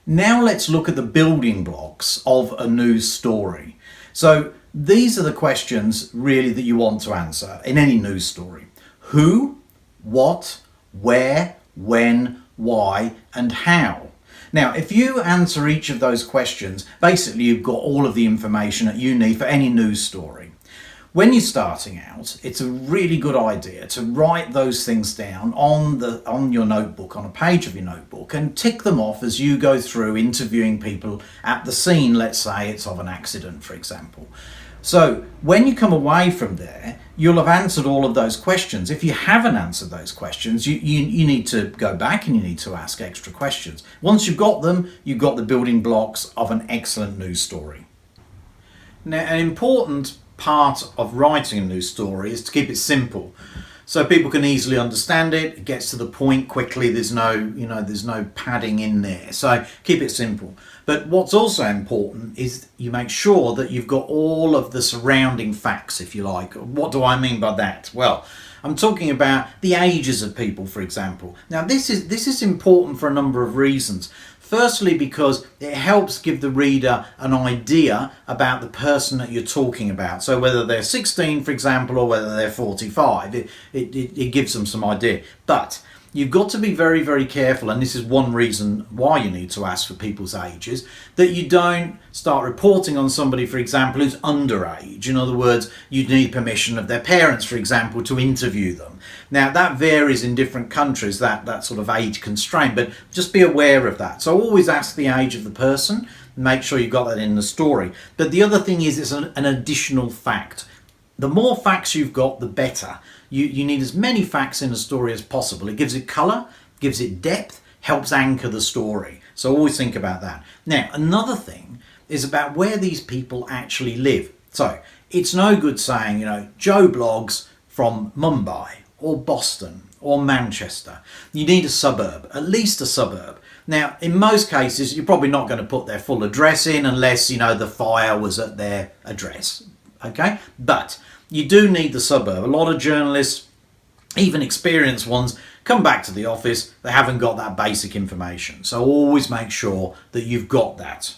Now let's look at the building blocks of a news story. So these are the questions really that you want to answer in any news story. Who, what, where, when, why, and how. Now, if you answer each of those questions, basically you've got all of the information that you need for any news story. When you're starting out, it's a really good idea to write those things down on your notebook, on a page of your notebook, and tick them off as you go through interviewing people at the scene. Let's say it's of an accident, for example. So when you come away from there, you'll have answered all of those questions. If you haven't answered those questions, you need to go back and you need to ask extra questions. Once you've got them, you've got the building blocks of an excellent news story. Now, an important part of writing a news story is to keep it simple, so people can easily understand it. It gets to the point quickly. There's no padding in there. So keep it simple. But what's also important is you make sure that you've got all of the surrounding facts, if you like. What do I mean by that? Well, I'm talking about the ages of people, for example. Now, this is important for a number of reasons. Firstly, because it helps give the reader an idea about the person that you're talking about. So whether they're 16, for example, or whether they're 45, it gives them some idea. But you've got to be very, very careful, and this is one reason why you need to ask for people's ages, that you don't start reporting on somebody, for example, who's underage. In other words, you need permission of their parents, for example, to interview them. Now, that varies in different countries, that sort of age constraint, but just be aware of that. So always ask the age of the person, make sure you've got that in the story. But the other thing is it's an additional fact. The more facts you've got, the better. You need as many facts in a story as possible. It gives it colour, gives it depth, helps anchor the story. So always think about that. Now, another thing is about where these people actually live. So it's no good saying, Joe blogs from Mumbai or Boston or Manchester. You need a suburb, at least a suburb. Now, in most cases, you're probably not going to put their full address in unless, the fire was at their address. Okay? But you do need the suburb. A lot of journalists, even experienced ones, come back to the office, they haven't got that basic information. So always make sure that you've got that.